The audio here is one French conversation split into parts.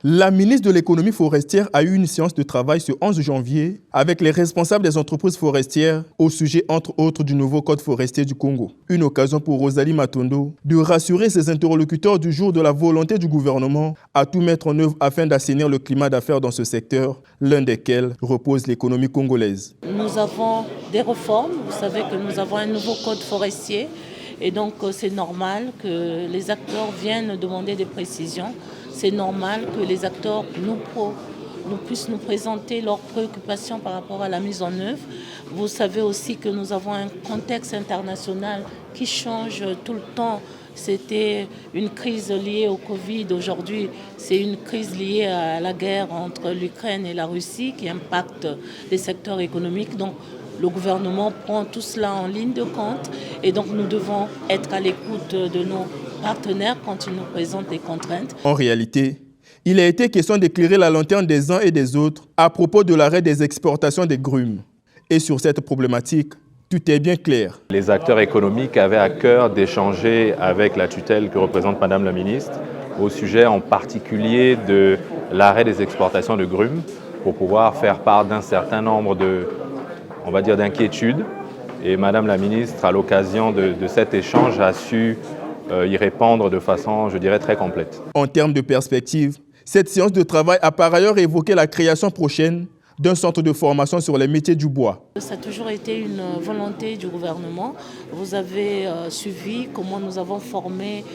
La ministre de l'économie forestière a eu une séance de travail ce 11 janvier avec les responsables des entreprises forestières au sujet entre autres du nouveau code forestier du Congo. Une occasion pour Rosalie Matondo de rassurer ses interlocuteurs du jour de la volonté du gouvernement à tout mettre en œuvre afin d'assainir le climat d'affaires dans ce secteur, l'un desquels repose l'économie congolaise. Nous avons des réformes, vous savez que nous avons un nouveau code forestier et donc c'est normal que les acteurs viennent demander des précisions. C'est normal que les acteurs puissent nous présenter leurs préoccupations par rapport à la mise en œuvre. Vous savez aussi que nous avons un contexte international qui change tout le temps. C'était une crise liée au Covid. Aujourd'hui, c'est une crise liée à la guerre entre l'Ukraine et la Russie qui impacte les secteurs économiques. Donc, le gouvernement prend tout cela en ligne de compte et donc nous devons être à l'écoute de nos partenaires quand ils nous présentent des contraintes. En réalité, il a été question d'éclairer la lanterne des uns et des autres à propos de l'arrêt des exportations des grumes. Et sur cette problématique, tout est bien clair. Les acteurs économiques avaient à cœur d'échanger avec la tutelle que représente Madame la ministre au sujet en particulier de l'arrêt des exportations de grumes pour pouvoir faire part d'un certain nombre d'inquiétudes. Et Madame la ministre, à l'occasion de cet échange, a su y répondre de façon, je dirais, très complète. En termes de perspective, cette séance de travail a par ailleurs évoqué la création prochaine d'un centre de formation sur les métiers du bois. Ça a toujours été une volonté du gouvernement. Vous avez suivi comment nous avons formé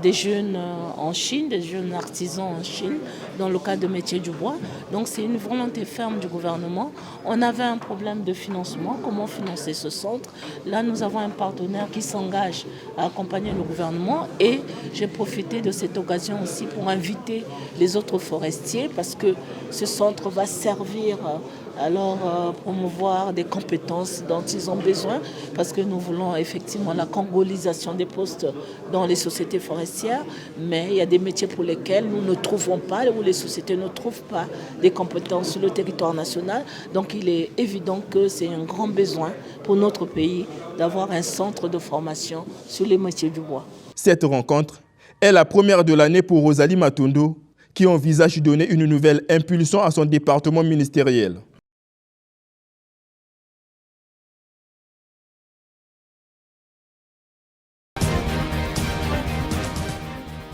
des jeunes en Chine, des jeunes artisans en Chine, dans le cadre de métiers du bois. Donc c'est une volonté ferme du gouvernement. On avait un problème de financement, comment financer ce centre. Là, nous avons un partenaire qui s'engage à accompagner le gouvernement et j'ai profité de cette occasion aussi pour inviter les autres forestiers parce que ce centre va servir alors promouvoir des compétences dont ils ont besoin parce que nous voulons effectivement la congolisation des postes dans les sociétés forestières, mais il y a des métiers pour lesquels nous ne trouvons pas, où les sociétés ne trouvent pas des compétences sur le territoire national. Donc il est évident que c'est un grand besoin pour notre pays d'avoir un centre de formation sur les métiers du bois. Cette rencontre est la première de l'année pour Rosalie Matondo, qui envisage de donner une nouvelle impulsion à son département ministériel.